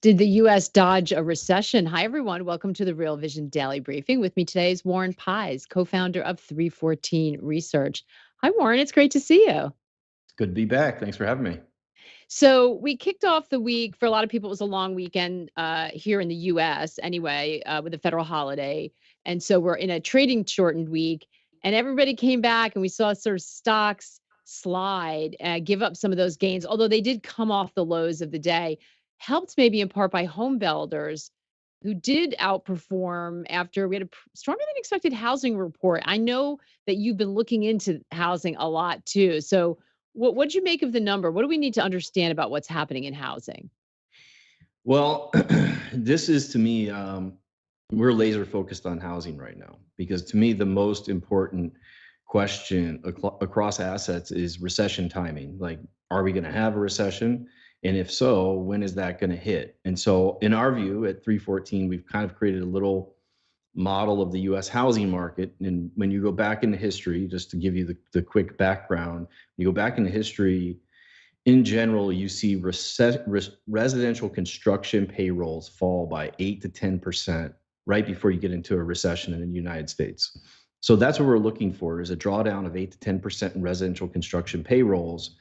Did the U.S. dodge a recession? Hi, everyone. Welcome to the Real Vision Daily Briefing. With me today is Warren Pies, co founder of 314 Research. Hi, Warren. It's great to see you. It's good to be back. Thanks for having me. So, we kicked off the week. For a lot of people, it was a long weekend here in the U.S., anyway, with a federal holiday. And so, we're in a trading shortened week, and everybody came back, and we saw sort of stocks slide, give up some of those gains, although they did come off the lows of the day, helped maybe in part by home builders who did outperform after we had a stronger than expected housing report. I know that you've been looking into housing a lot too. So, what'd you make of the number? What do we need to understand about what's happening in housing? Well, this is to me, we're laser focused on housing right now because to me, the most important question across assets is recession timing. Like, are we going to have a recession? And if so, when is that going to hit? And so, in our view at 314, we've kind of created a little model of the US housing market. And when you go back into history, just to give you the quick background, you go back into history, in general, you see residential construction payrolls fall by 8 to 10% right before you get into a recession in the United States. So that's what we're looking for is a drawdown of 8 to 10% in residential construction payrolls.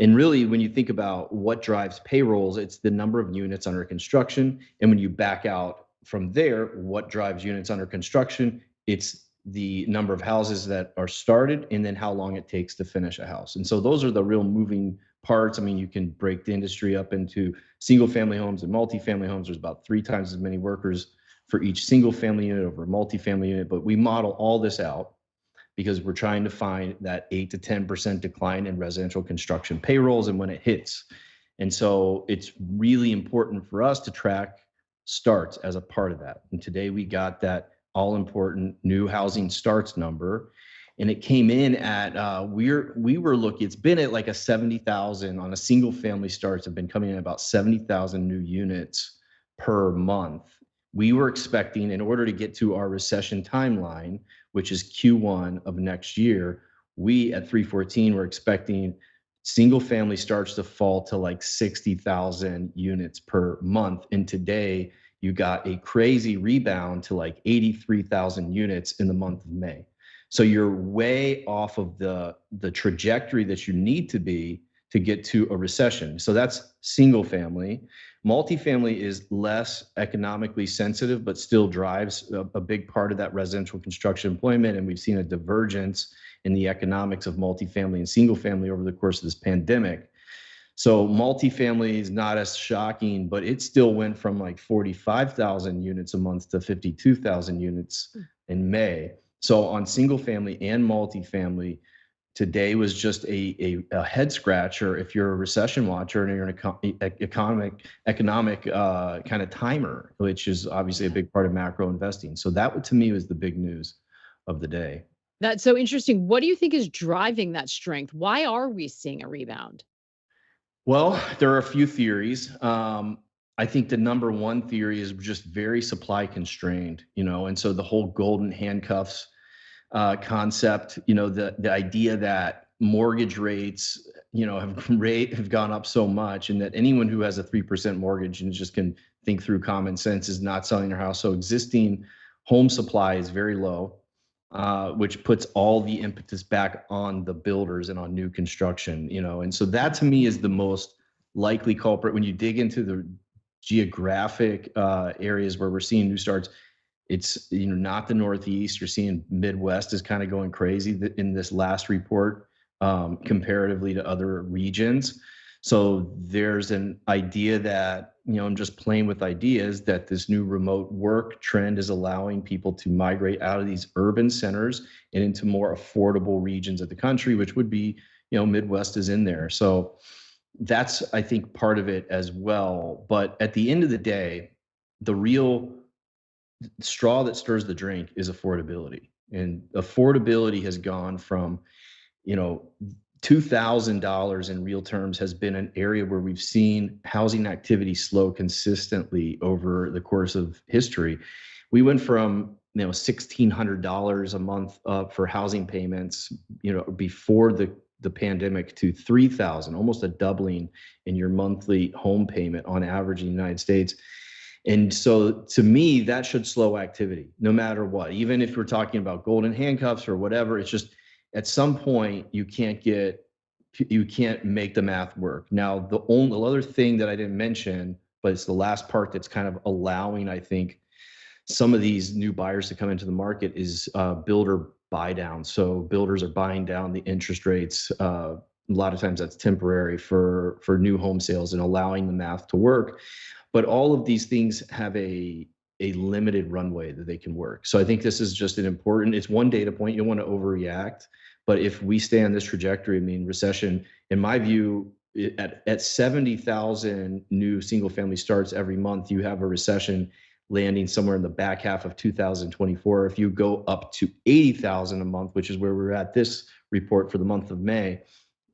And really, when you think about what drives payrolls, it's the number of units under construction. And when you back out from there, what drives units under construction, it's the number of houses that are started and then how long it takes to finish a house. And so those are the real moving parts. I mean, you can break the industry up into single family homes and multifamily homes. There's about 3 times as many workers for each single family unit over a multifamily unit. But we model all this out because we're trying to find that 8 to 10% decline in residential construction payrolls and when it hits. And so it's really important for us to track starts as a part of that. And today we got that all important new housing starts number. And it came in at we were looking, it's been at like a 70,000 on a single family starts, have been coming in about 70,000 new units per month. We were expecting, in order to get to our recession timeline, which is Q1 of next year, we at 314 were expecting single family starts to fall to like 60,000 units per month. And today you got a crazy rebound to like 83,000 units in the month of May. So you're way off of the trajectory that you need to be to get to a recession. So that's single family. Multifamily is less economically sensitive, but still drives a big part of that residential construction employment. And we've seen a divergence in the economics of multifamily and single family over the course of this pandemic. So multifamily is not as shocking, but it still went from like 45,000 units a month to 52,000 units in May. So on single family and multifamily, today was just a head scratcher if you're a recession watcher and you're an economic kind of timer, which is obviously a big part of macro investing. So that to me was the big news of the day. That's so interesting. What do you think is driving that strength? Why are we seeing a rebound? Well, there are a few theories. I think the number one theory is just very supply constrained, and so the whole golden handcuffs concept, the idea that mortgage rates, have gone up so much, and that anyone who has a 3% mortgage and just can think through common sense is not selling their house. So existing home supply is very low, which puts all the impetus back on the builders and on new construction, and so that to me is the most likely culprit. When you dig into the geographic areas where we're seeing new starts, it's not the Northeast. You're seeing Midwest is kind of going crazy in this last report comparatively to other regions. So there's an idea that, I'm just playing with ideas that this new remote work trend is allowing people to migrate out of these urban centers and into more affordable regions of the country, which would be, Midwest is in there. So that's, I think, part of it as well. But at the end of the day, the real straw that stirs the drink is affordability. And affordability has gone from, $2,000 in real terms has been an area where we've seen housing activity slow consistently over the course of history. We went from, $1,600 a month for housing payments, before the the pandemic to 3,000, almost a doubling in your monthly home payment on average in the United States. And so to me, that should slow activity no matter what. Even if we're talking about golden handcuffs or whatever, it's just at some point you can't make the math work. Now, the only other thing that I didn't mention, but it's the last part that's kind of allowing, I think, some of these new buyers to come into the market is builder buy down. So builders are buying down the interest rates. A lot of times that's temporary for new home sales and allowing the math to work. But all of these things have a limited runway that they can work. So I think this is just it's one data point. You don't want to overreact. But if we stay on this trajectory, I mean, recession, in my view, at 70,000 new single family starts every month, you have a recession landing somewhere in the back half of 2024. If you go up to 80,000 a month, which is where we're at this report for the month of May,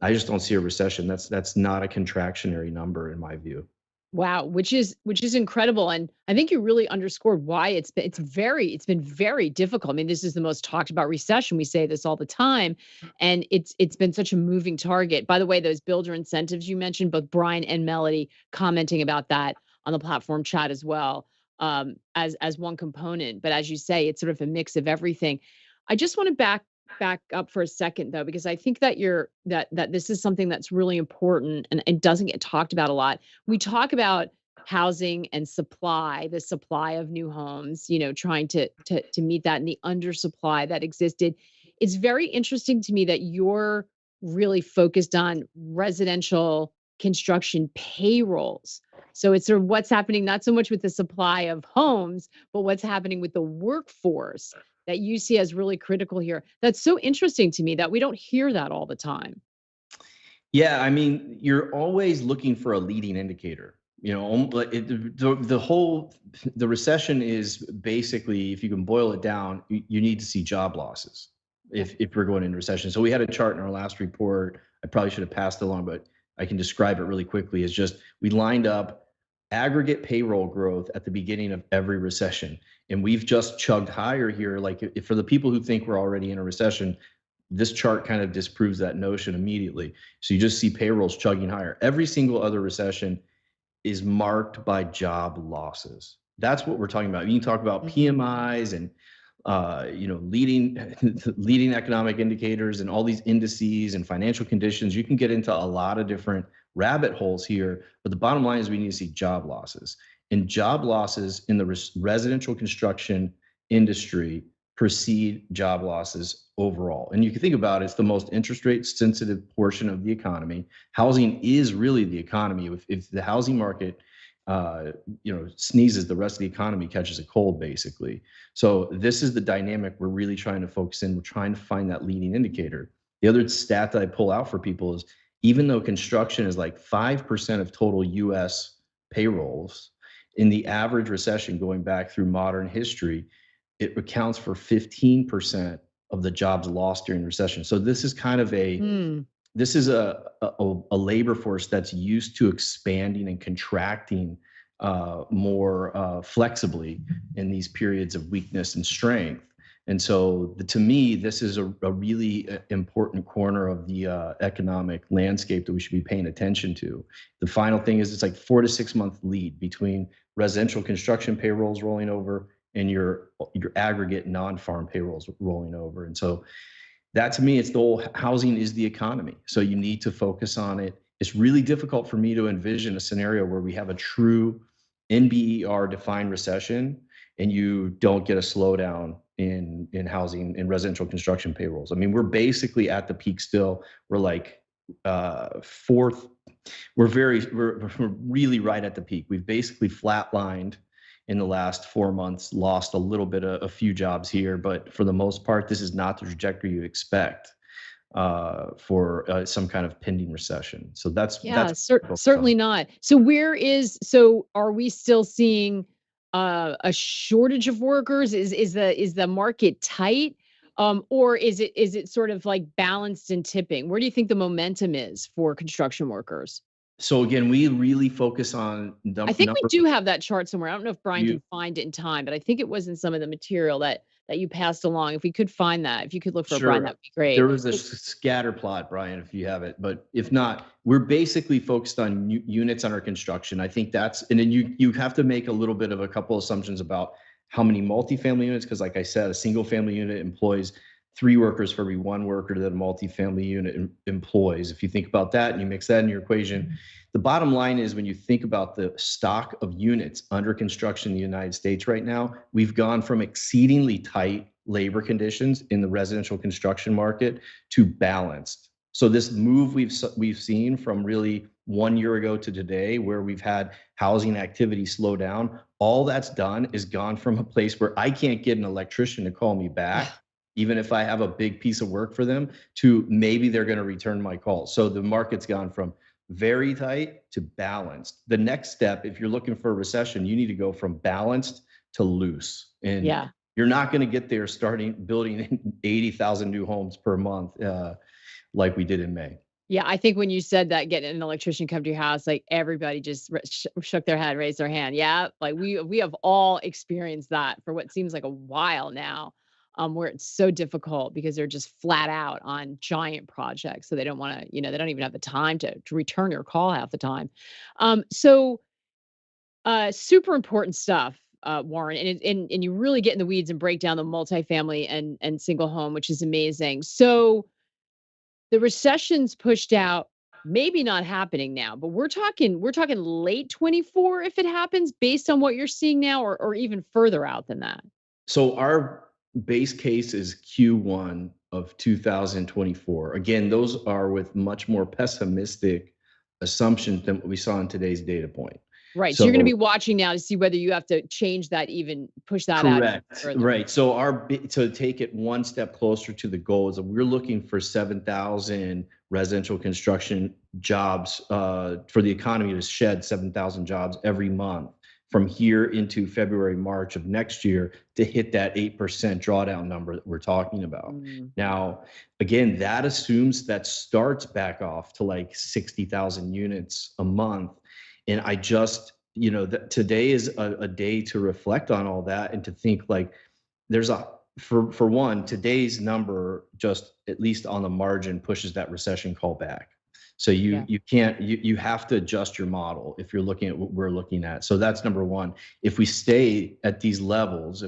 I just don't see a recession. That's not a contractionary number in my view. Wow, which is incredible, and I think you really underscored why it's been very difficult. I mean, this is the most talked about recession. We say this all the time, and it's been such a moving target. By the way, those builder incentives you mentioned, both Brian and Melody commenting about that on the platform chat as well, as one component. But as you say, it's sort of a mix of everything. I just want to back up for a second though, because I think that that this is something that's really important and it doesn't get talked about a lot. We talk about housing and supply, the supply of new homes, trying to meet that and the undersupply that existed. It's very interesting to me that you're really focused on residential construction payrolls. So it's sort of what's happening not so much with the supply of homes, but what's happening with the workforce that you see as really critical here. That's so interesting to me that we don't hear that all the time. Yeah, I mean, you're always looking for a leading indicator. The recession is basically, if you can boil it down, you need to see job losses if we're going into recession. So we had a chart in our last report. I probably should have passed it along, but I can describe it really quickly. It's just we lined up aggregate payroll growth at the beginning of every recession, and we've just chugged higher here. Like for the people who think we're already in a recession, this chart kind of disproves that notion immediately. So you just see payrolls chugging higher. Every single other recession is marked by job losses. That's what we're talking about. You can talk about PMIs and leading economic indicators and all these indices and financial conditions. You can get into a lot of different rabbit holes here, but the bottom line is we need to see job losses. And job losses in the residential construction industry precede job losses overall. And you can think about it, it's the most interest rate sensitive portion of the economy. Housing is really the economy. If the housing market sneezes, the rest of the economy catches a cold, basically. So this is the dynamic we're really trying to focus in. We're trying to find that leading indicator. The other stat that I pull out for people is even though construction is like 5% of total US payrolls, in the average recession going back through modern history, it accounts for 15% of the jobs lost during the recession. So this is kind of this is a labor force that's used to expanding and contracting more flexibly in these periods of weakness and strength. And so to me, this is a really important corner of the economic landscape that we should be paying attention to. The final thing is it's like 4 to 6 month lead between residential construction payrolls rolling over and your aggregate non-farm payrolls rolling over. And so that to me, it's the whole housing is the economy. So you need to focus on it. It's really difficult for me to envision a scenario where we have a true NBER defined recession and you don't get a slowdown in housing and residential construction payrolls. I mean, we're basically at the peak still. We're like fourth. We're really right at the peak. We've basically flatlined in the last 4 months, lost a little bit of a few jobs here, but for the most part, this is not the trajectory you expect for some kind of pending recession. So that's certainly not. So are we still seeing a shortage of workers? Is the market tight? Or is it sort of like balanced and tipping? Where do you think the momentum is for construction workers? So again, we really focus on I think we do have that chart somewhere. I don't know if Brian can find it in time, but I think it was in some of the material that that you passed along. If we could find that, if you could look for it, Brian, that Sure. would be great. There was a scatter plot, Brian, if you have it, but if not, we're basically focused on units under construction. I think that's, and then you have to make a little bit of a couple assumptions about how many multifamily units, because like I said, a single family unit employs 3 workers for every 1 worker that a multifamily unit employs. If you think about that and you mix that in your equation, the bottom line is when you think about the stock of units under construction in the United States right now, we've gone from exceedingly tight labor conditions in the residential construction market to balanced. So this move we've seen from really 1 year ago to today, where we've had housing activity slow down, all that's done is gone from a place where I can't get an electrician to call me back, even if I have a big piece of work for them, to maybe they're going to return my call. So the market's gone from very tight to balanced. The next step, if you're looking for a recession, you need to go from balanced to loose. And Yeah. you're not going to get there starting building 80,000 new homes per month like we did in May. Yeah, I think when you said that, getting an electrician come to your house, like everybody just shook their head, raised their hand. Yeah, like we have all experienced that for what seems like a while now, where it's so difficult because they're just flat out on giant projects, so they don't want to, they don't even have the time to return your call half the time. Super important stuff, Warren, and you really get in the weeds and break down the multifamily and single home, which is amazing. So the recession's pushed out, maybe not happening now, but we're talking late 24 if it happens based on what you're seeing now, or even further out than that. So our base case is Q1 of 2024. Again, those are with much more pessimistic assumptions than what we saw in today's data point. Right. So you're going to So be watching now to see whether you have to change that, even push that out even correct. further. Right. So to take it one step closer to the goal is that we're looking for 7,000 residential construction jobs for the economy to shed 7,000 jobs every month from here into February, March of next year to hit that 8% drawdown number that we're talking about. Now, again, that assumes that starts back off to like 60,000 units a month. And I just, that today is a day to reflect on all that and to think like there's for one, today's number just at least on the margin pushes that recession call back. So you can't, you have to adjust your model if you're looking at what we're looking at. So that's number one. If we stay at these levels,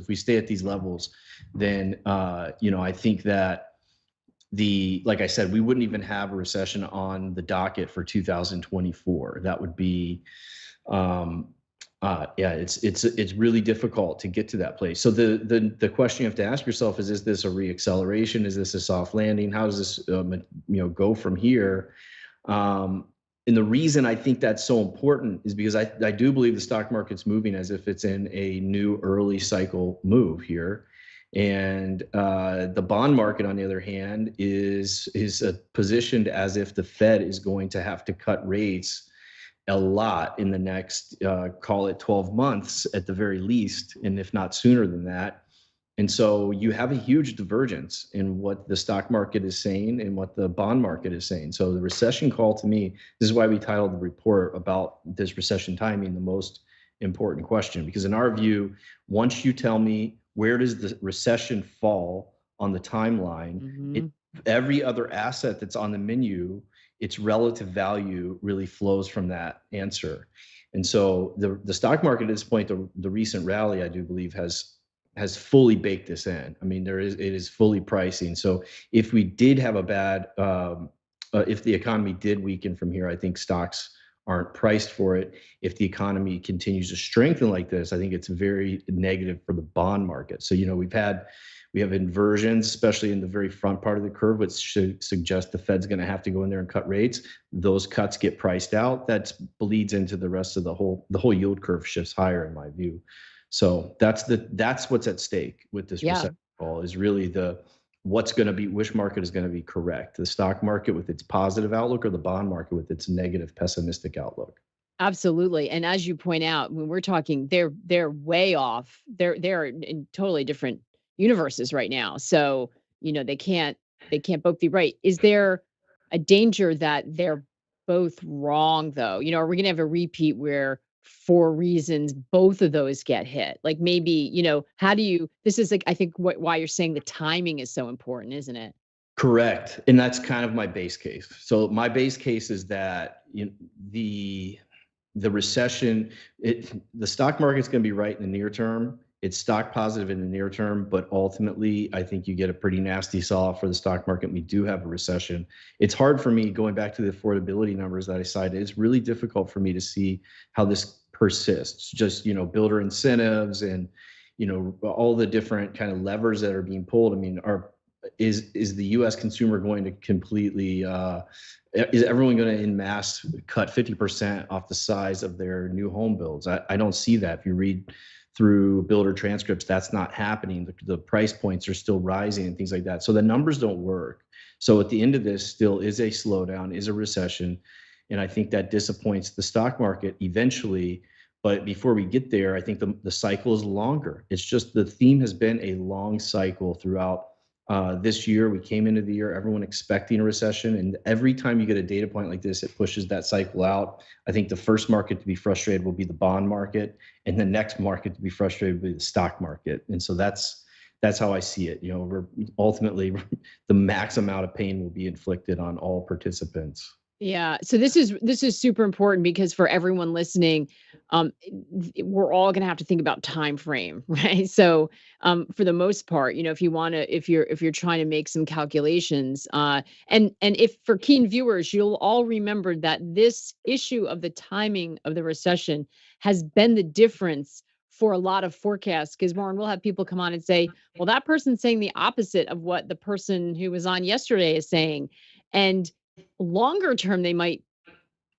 then I think that like I said, we wouldn't even have a recession on the docket for 2024. That would be it's really difficult to get to that place. So the question you have to ask yourself is this a reacceleration? Is this a soft landing? How does this go from here? And the reason I think that's so important is because I do believe the stock market's moving as if it's in a new early cycle move here. And the bond market, on the other hand, is positioned as if the Fed is going to have to cut rates a lot in the next, call it 12 months at the very least, and if not sooner than that. And so you have a huge divergence in what the stock market is saying and what the bond market is saying. So the recession call, to me, this is why we titled the report about this recession timing the most important question, because in our view, once you tell me where does the recession fall on the timeline, every other asset that's on the menu, its relative value really flows from that answer. And so the stock market at this point, the recent rally, I do believe, has fully baked this in. I mean, it is fully pricing. So if we did have a bad, if the economy did weaken from here, I think stocks aren't priced for it. If the economy continues to strengthen like this, I think it's very negative for the bond market. So, we have inversions, especially in the very front part of the curve, which should suggest the Fed's going to have to go in there and cut rates. Those cuts get priced out. That bleeds into the rest of the whole yield curve shifts higher, in my view. So that's what's at stake with this recession call, is really which market is going to be correct, the stock market with its positive outlook or the bond market with its negative pessimistic outlook. Absolutely. And as you point out, when we're talking, they're way off. They're in totally different universes right now. So, they can't both be right. Is there a danger that they're both wrong though? Are we going to have a repeat where for reasons both of those get hit? Like maybe, how do you this is like I think why you're saying the timing is so important, isn't it? Correct. And that's kind of my base case. So my base case is that the recession, the stock market's going to be right in the near term. It's stock positive in the near term, but ultimately, I think you get a pretty nasty saw for the stock market. We do have a recession. It's hard for me, going back to the affordability numbers that I cited, it's really difficult for me to see how this persists. Just, builder incentives and, all the different kind of levers that are being pulled. I mean, is the U.S. consumer going to completely is everyone going to en masse cut 50% off the size of their new home builds? I don't see that. If you read through builder transcripts, that's not happening. The price points are still rising and things like that. So the numbers don't work. So at the end of this, still is a slowdown, is a recession, and I think that disappoints the stock market eventually. But before we get there, I think the cycle is longer. It's just the theme has been a long cycle throughout this year. We came into the year, everyone expecting a recession. And every time you get a data point like this, it pushes that cycle out. I think the first market to be frustrated will be the bond market. And the next market to be frustrated will be the stock market. And so that's how I see it. Ultimately, the max amount of pain will be inflicted on all participants. Yeah. So this is super important because for everyone listening, we're all going to have to think about time frame, right? So, for the most part, if you're trying to make some calculations, and if for keen viewers, you'll all remember that this issue of the timing of the recession has been the difference for a lot of forecasts. Because Warren, we'll have people come on and say, "Well, that person's saying the opposite of what the person who was on yesterday is saying," and longer term, they might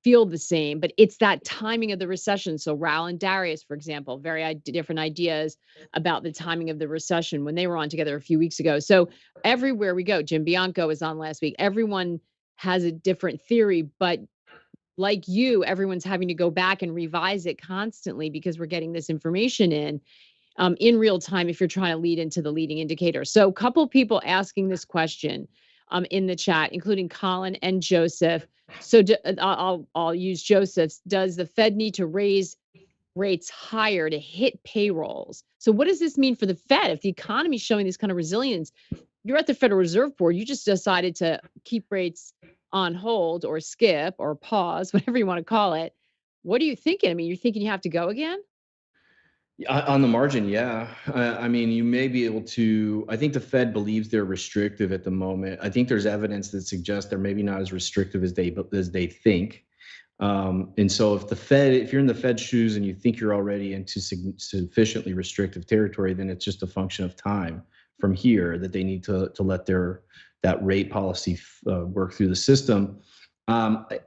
feel the same, but it's that timing of the recession. So Raul and Darius, for example, very different ideas about the timing of the recession when they were on together a few weeks ago. So everywhere we go, Jim Bianco was on last week. Everyone has a different theory, but like you, everyone's having to go back and revise it constantly because we're getting this information in real time if you're trying to lead into the leading indicator. So, a couple people asking this question in the chat, including Colin and Joseph. So, I'll use Joseph's. Does the Fed need to raise rates higher to hit payrolls? So, what does this mean for the Fed if the economy is showing this kind of resilience? You're at the Federal Reserve Board. You just decided to keep rates on hold or skip or pause, whatever you want to call it. What are you thinking? I mean, you're thinking you have to go again? On the margin, yeah. I mean, you may be able to. I think the Fed believes they're restrictive at the moment. I think there's evidence that suggests they're maybe not as restrictive as they think. And so, if you're in the Fed's shoes and you think you're already into sufficiently restrictive territory, then it's just a function of time from here that they need to let that rate policy work through the system.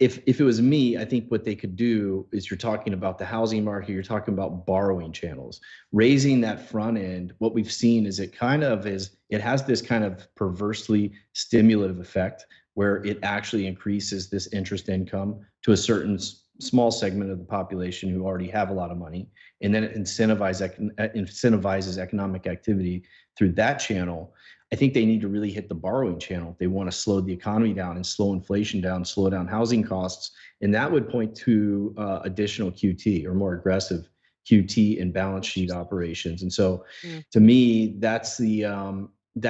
If it was me, I think what they could do is, you're talking about the housing market, you're talking about borrowing channels, raising that front end. What we've seen is it has this kind of perversely stimulative effect where it actually increases this interest income to a certain small segment of the population who already have a lot of money, and then it incentivizes economic activity through that channel. I think they need to really hit the borrowing channel if they want to slow the economy down and slow inflation down, slow down housing costs. And that would point to additional QT, or more aggressive QT and balance sheet operations. And so, to me, that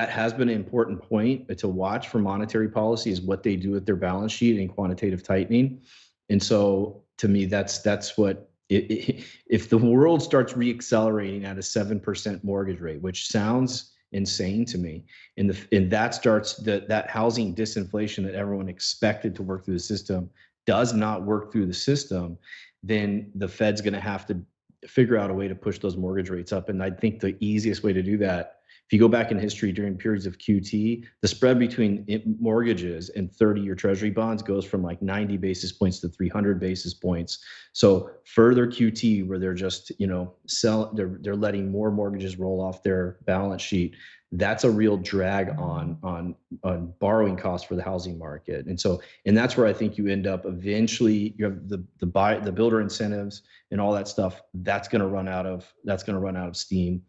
has been an important point to watch for monetary policy, is what they do with their balance sheet and quantitative tightening. And so, to me, that's what if the world starts reaccelerating at a 7% mortgage rate, which sounds insane to me, and that starts that housing disinflation that everyone expected to work through the system does not work through the system, then the Fed's going to have to figure out a way to push those mortgage rates up. And I think the easiest way to do that, if you go back in history during periods of QT, the spread between mortgages and 30-year Treasury bonds goes from like 90 basis points to 300 basis points. So further QT, where they're just they're letting more mortgages roll off their balance sheet, that's a real drag on borrowing costs for the housing market. And that's where I think you end up eventually. You have the builder incentives and all that stuff. That's going to run out of steam.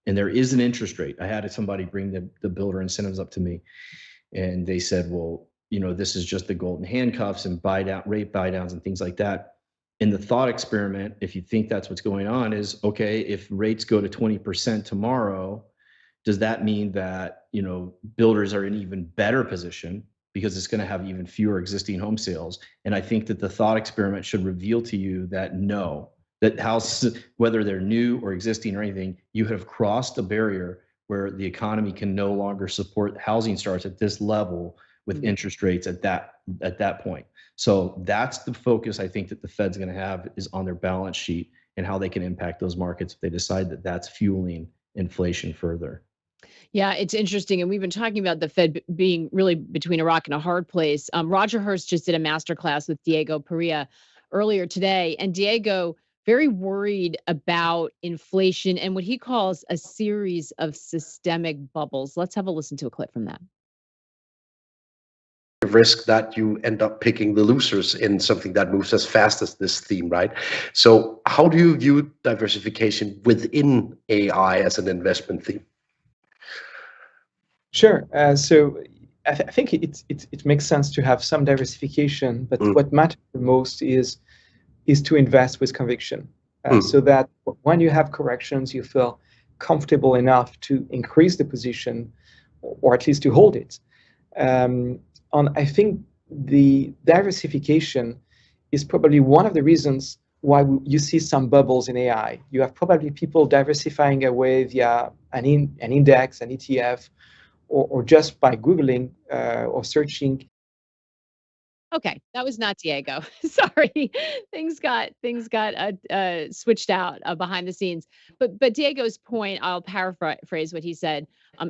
And there is an interest rate. I had somebody bring the builder incentives up to me, and they said, well, this is just the golden handcuffs and rate buy downs and things like that. And the thought experiment, if you think that's what's going on, is okay, if rates go to 20% tomorrow, does that mean that, builders are in even better position because it's going to have even fewer existing home sales? And I think that the thought experiment should reveal to you that no, that house, whether they're new or existing or anything, you have crossed a barrier where the economy can no longer support housing starts at this level with interest rates at that point. So that's the focus I think that the Fed's going to have, is on their balance sheet and how they can impact those markets if they decide that that's fueling inflation further. Yeah, it's interesting. And we've been talking about the Fed being really between a rock and a hard place. Roger Hurst just did a masterclass with Diego Perea earlier today. And Diego, very worried about inflation and what he calls a series of systemic bubbles. Let's have a listen to a clip from that. Risk that you end up picking the losers in something that moves as fast as this theme, right? So how do you view diversification within AI as an investment theme? Sure. So I think it makes sense to have some diversification, but what matters the most is to invest with conviction, so that when you have corrections, you feel comfortable enough to increase the position, or at least to hold it. I think the diversification is probably one of the reasons why you see some bubbles in AI. You have probably people diversifying away via an index, an ETF, or just by Googling or searching. Okay, that was not Diego. Sorry, things got switched out behind the scenes. But Diego's point, I'll paraphrase what he said.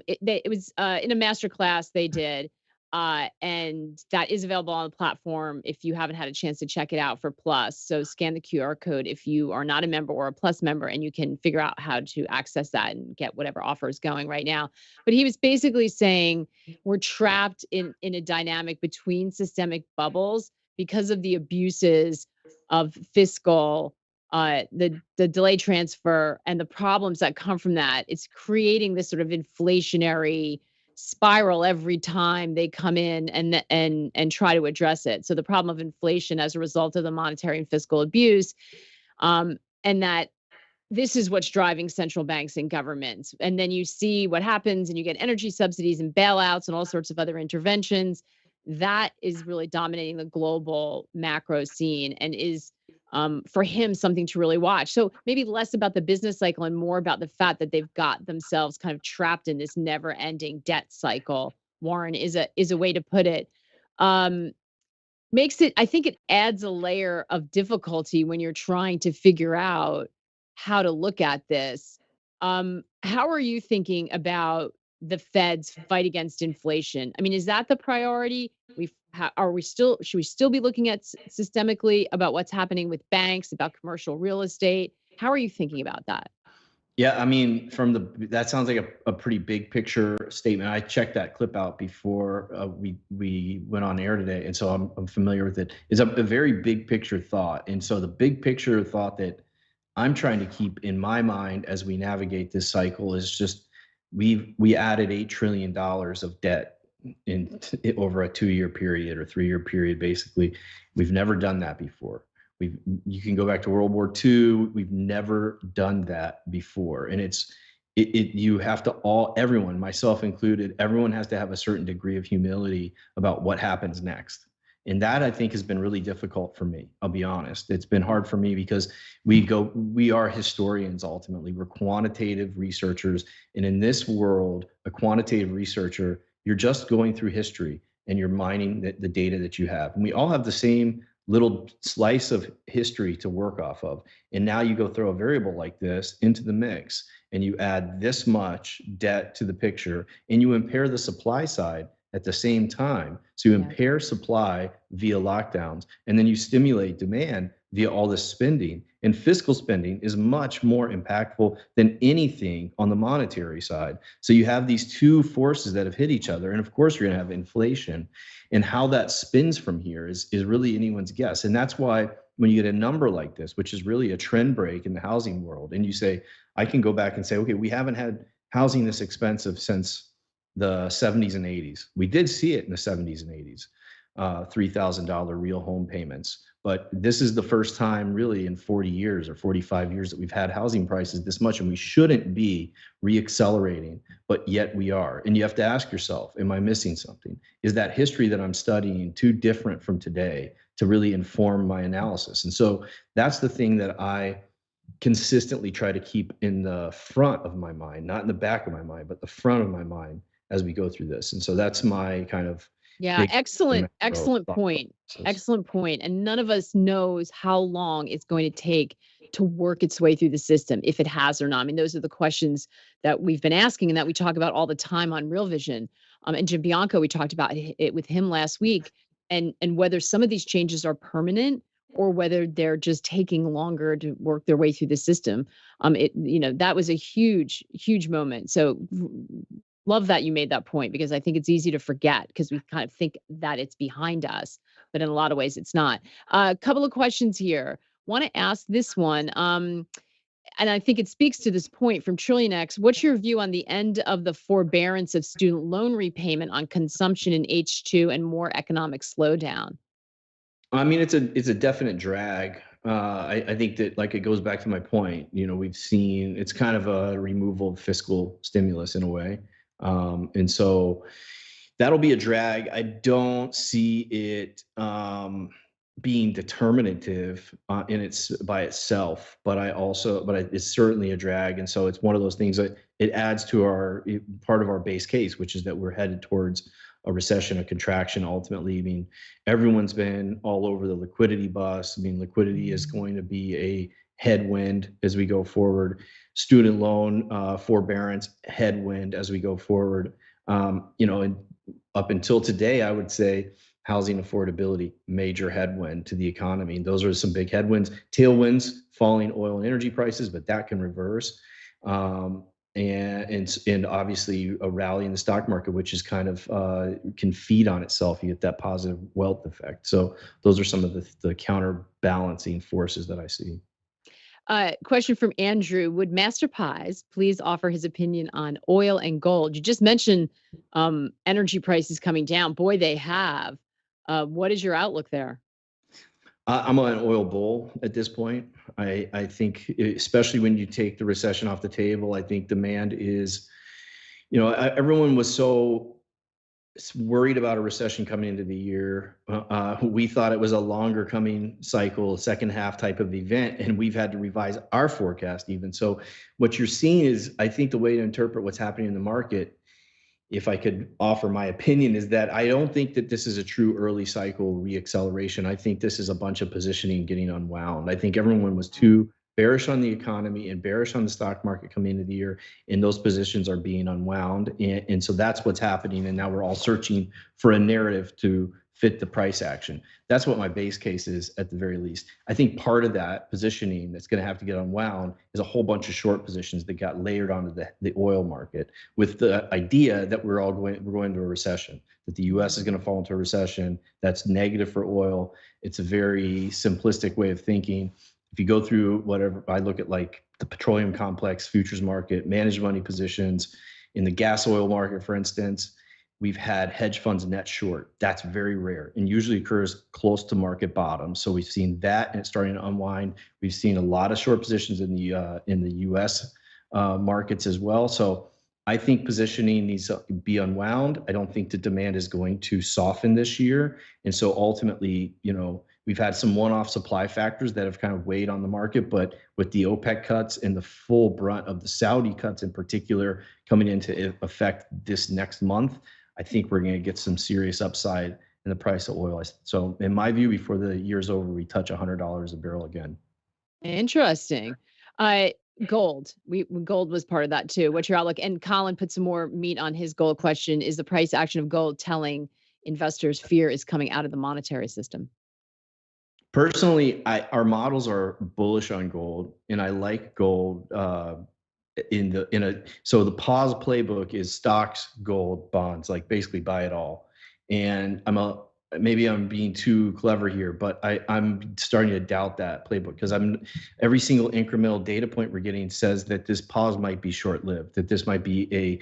It was in a master class they did, and that is available on the platform if you haven't had a chance to check it out for Plus. So scan the QR code if you are not a member or a Plus member, and you can figure out how to access that and get whatever offer is going right now. But he was basically saying we're trapped in a dynamic between systemic bubbles because of the abuses of fiscal, the delay transfer, and the problems that come from that. It's creating this sort of inflationary spiral every time they come in and try to address it. So the problem of inflation as a result of the monetary and fiscal abuse, and that this is what's driving central banks and governments. And then you see what happens, and you get energy subsidies and bailouts and all sorts of other interventions. That is really dominating the global macro scene, and is, for him, something to really watch. So maybe less about the business cycle and more about the fact that they've got themselves kind of trapped in this never-ending debt cycle. Warren, is a way to put it. I think it adds a layer of difficulty when you're trying to figure out how to look at this. How are you thinking about the Fed's fight against inflation? I mean, is that the priority? Should we still be looking at systemically about what's happening with banks, about commercial real estate? How are you thinking about that? Yeah, I mean, that sounds like a pretty big picture statement. I checked that clip out before we went on air today, and so I'm familiar with it. It's a very big picture thought, and so the big picture thought that I'm trying to keep in my mind as we navigate this cycle is just we added $8 trillion of debt in over a 2-year period or 3-year period. Basically, we've never done that before. You can go back to World War II. We've never done that before. And you have to everyone, myself included, everyone has to have a certain degree of humility about what happens next. And that, I think, has been really difficult for me. I'll be honest. It's been hard for me because we are historians ultimately. We're quantitative researchers. And in this world, a quantitative researcher, you're just going through history and you're mining the data that you have. And we all have the same little slice of history to work off of. And now you go throw a variable like this into the mix, and you add this much debt to the picture, and you impair the supply side at the same time. So you impair supply via lockdowns, and then you stimulate demand via all this spending. And fiscal spending is much more impactful than anything on the monetary side. So you have these two forces that have hit each other. And of course, you're going to have inflation. And how that spins from here is really anyone's guess. And that's why when you get a number like this, which is really a trend break in the housing world, and you say, I can go back and say, okay, we haven't had housing this expensive since the 70s and 80s. We did see it in the 70s and 80s. $3,000 real home payments. But this is the first time really in 40 years or 45 years that we've had housing prices this much, and we shouldn't be reaccelerating, but yet we are. And you have to ask yourself, am I missing something? Is that history that I'm studying too different from today to really inform my analysis? And so that's the thing that I consistently try to keep in the front of my mind, not in the back of my mind, but the front of my mind as we go through this. And so that's my kind of excellent point. process. Excellent point. And none of us knows how long it's going to take to work its way through the system, if it has or not. I mean, those are the questions that we've been asking and that we talk about all the time on Real Vision. And Jim Bianco, we talked about it with him last week, and whether some of these changes are permanent or whether they're just taking longer to work their way through the system. That was a huge, huge moment. So love that you made that point, because I think it's easy to forget because we kind of think that it's behind us, but in a lot of ways it's not. A couple of questions here. Want to ask this one, and I think it speaks to this point from TrillionX. What's your view on the end of the forbearance of student loan repayment on consumption in H2 and more economic slowdown? I mean, it's a definite drag. I think that, like, it goes back to my point. We've seen it's kind of a removal of fiscal stimulus in a way. And so that'll be a drag. I don't see it being determinative by itself, but it's certainly a drag. And so it's one of those things that it adds to part of our base case, which is that we're headed towards a recession, a contraction. Ultimately, I mean, everyone's been all over the liquidity bus. I mean, liquidity is going to be a headwind as we go forward. Student loan forbearance headwind as we go forward. And up until today, I would say housing affordability, major headwind to the economy. Those are some big headwinds. Tailwinds, falling oil and energy prices, but that can reverse. And obviously a rally in the stock market, which is kind of can feed on itself. You get that positive wealth effect. So those are some of the counterbalancing forces that I see. Question from Andrew. Would Master Pies please offer his opinion on oil and gold? You just mentioned energy prices coming down. Boy, they have. What is your outlook there? I'm an oil bull at this point. I think, especially when you take the recession off the table, I think demand is, everyone was so worried about a recession coming into the year. We thought it was a longer coming cycle, second half type of event, and we've had to revise our forecast even. So what you're seeing is, I think the way to interpret what's happening in the market, if I could offer my opinion, is that I don't think that this is a true early cycle reacceleration. I think this is a bunch of positioning getting unwound. I think everyone was too bearish on the economy and bearish on the stock market coming into the year, and those positions are being unwound. And so that's what's happening. And now we're all searching for a narrative to fit the price action. That's what my base case is, at the very least. I think part of that positioning that's going to have to get unwound is a whole bunch of short positions that got layered onto the oil market with the idea that we're going to a recession, that the US is going to fall into a recession. That's negative for oil. It's a very simplistic way of thinking. If you go through whatever, I look at like the petroleum complex futures market, managed money positions in the gas oil market, for instance, we've had hedge funds net short. That's very rare and usually occurs close to market bottom. So we've seen that, and it's starting to unwind. We've seen a lot of short positions in the US markets as well. So I think positioning needs to be unwound. I don't think the demand is going to soften this year. And so ultimately, we've had some one-off supply factors that have kind of weighed on the market, but with the OPEC cuts and the full brunt of the Saudi cuts in particular coming into effect this next month, I think we're going to get some serious upside in the price of oil. So in my view, before the year's over, we touch $100 a barrel again. Interesting. Gold. Gold was part of that too. What's your outlook? And Colin put some more meat on his gold question. Is the price action of gold telling investors fear is coming out of the monetary system? Personally, our models are bullish on gold, and I like gold. So the pause playbook is stocks, gold, bonds, like basically buy it all. And maybe I'm being too clever here, but I'm starting to doubt that playbook, because every single incremental data point we're getting says that this pause might be short-lived, that this might be a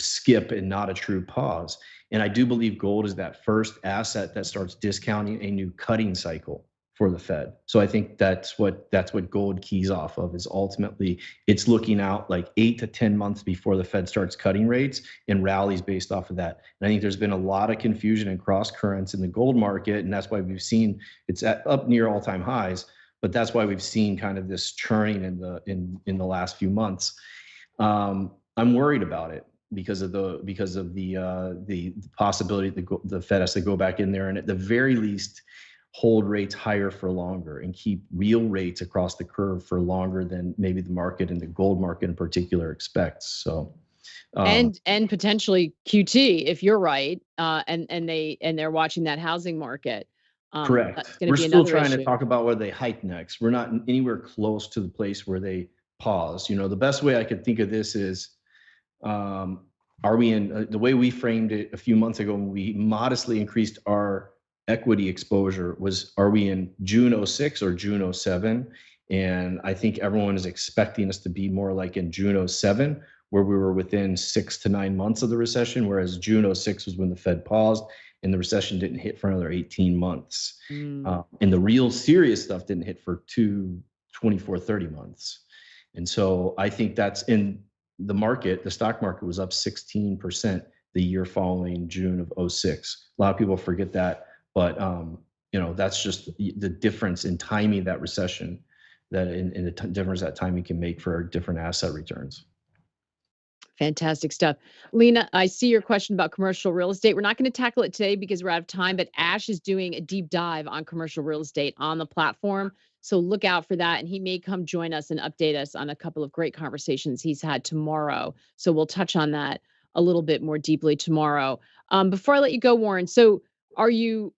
skip and not a true pause. And I do believe gold is that first asset that starts discounting a new cutting cycle for the Fed. So I think that's what gold keys off of, is ultimately it's looking out like 8 to 10 months before the Fed starts cutting rates and rallies based off of that. And I think there's been a lot of confusion and cross currents in the gold market, and that's why we've seen it's up near all-time highs. But that's why we've seen kind of this churning in the last few months. I'm worried about it because of the possibility that the Fed has to go back in there and at the very least hold rates higher for longer and keep real rates across the curve for longer than maybe the market and the gold market in particular expects. So and potentially QT, if you're right, and they're watching that housing market. Correct. That's going to We're be still another trying issue. to talk about where they hike next. We're not anywhere close to the place where they pause. You know, the best way I could think of this is, are we in the way we framed it a few months ago when we modestly increased our equity exposure was, are we in June 06 or June 07? And I think everyone is expecting us to be more like in June 07, where we were within 6 to 9 months of the recession, whereas June 06 was when the Fed paused and the recession didn't hit for another 18 months. And the real serious stuff didn't hit for 24, 30 months. And so I think that's in the market. The stock market was up 16% the year following June of 06. A lot of people forget that, but you know, that's just the difference in timing that recession, that in the difference that timing can make for different asset returns. Fantastic stuff. Lena, I see your question about commercial real estate. We're not going to tackle it today because we're out of time, but Ash is doing a deep dive on commercial real estate on the platform. So look out for that. And he may come join us and update us on a couple of great conversations he's had tomorrow. So we'll touch on that a little bit more deeply tomorrow. Before I let you go, Warren, so are you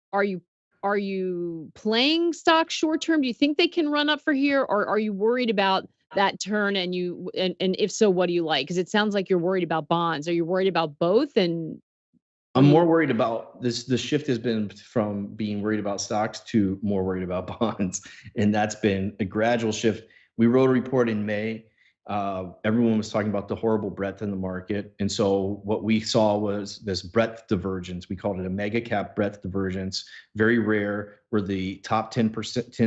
playing stocks short term? Do you think they can run up for here, or are you worried about that turn? And if so, what do you like? Because it sounds like you're worried about bonds. Are you worried about both? And I'm more worried about this. The shift has been from being worried about stocks to more worried about bonds. And that's been a gradual shift. We wrote a report in May. Everyone was talking about the horrible breadth in the market. And so what we saw was this breadth divergence. We called it a mega cap breadth divergence, very rare, where the top 10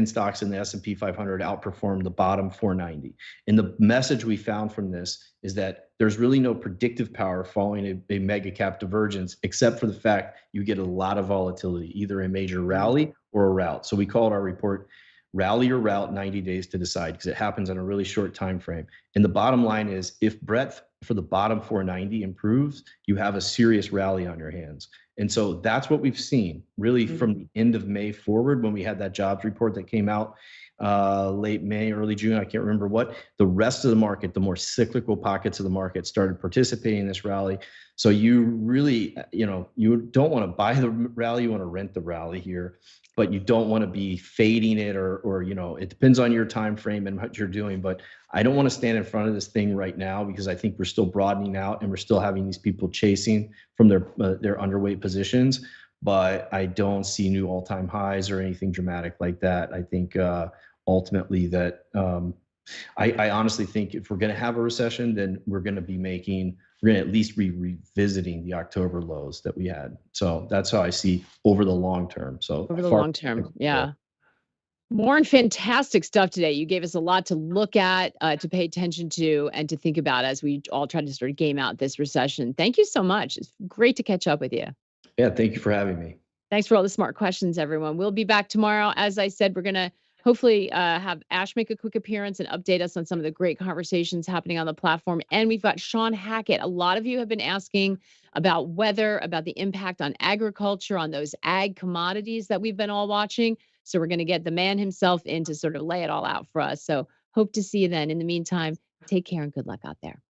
stocks in the S&P 500 outperformed the bottom 490. And the message we found from this is that there's really no predictive power following a mega cap divergence, except for the fact you get a lot of volatility, either a major rally or a rout. So we called our report Rally or Rout, 90 days to decide, because it happens in a really short time frame. And the bottom line is, if breadth for the bottom 490 improves, you have a serious rally on your hands. And so that's what we've seen really from the end of May forward, when we had that jobs report that came out late May, early June, I can't remember what. The rest of the market, the more cyclical pockets of the market, started participating in this rally. So you really, you know, you don't want to buy the rally, you want to rent the rally here, but you don't want to be fading it, or you know, it depends on your time frame and what you're doing. But I don't want to stand in front of this thing right now, because I think we're still broadening out and we're still having these people chasing from their underweight positions. But I don't see new all-time highs or anything dramatic like that. I think ultimately that I honestly think if we're going to have a recession, then we're going to at least be revisiting the October lows that we had. So that's how I see over the long term. So over the long term, yeah. Warren, fantastic stuff today. You gave us a lot to look at, to pay attention to, and to think about as we all try to sort of game out this recession. Thank you so much. It's great to catch up with you. Yeah, thank you for having me. Thanks for all the smart questions, everyone. We'll be back tomorrow. As I said, we're going to hopefully have Ash make a quick appearance and update us on some of the great conversations happening on the platform. And we've got Sean Hackett. A lot of you have been asking about weather, about the impact on agriculture, on those ag commodities that we've been all watching. So we're going to get the man himself in to sort of lay it all out for us. So hope to see you then. In the meantime, take care and good luck out there.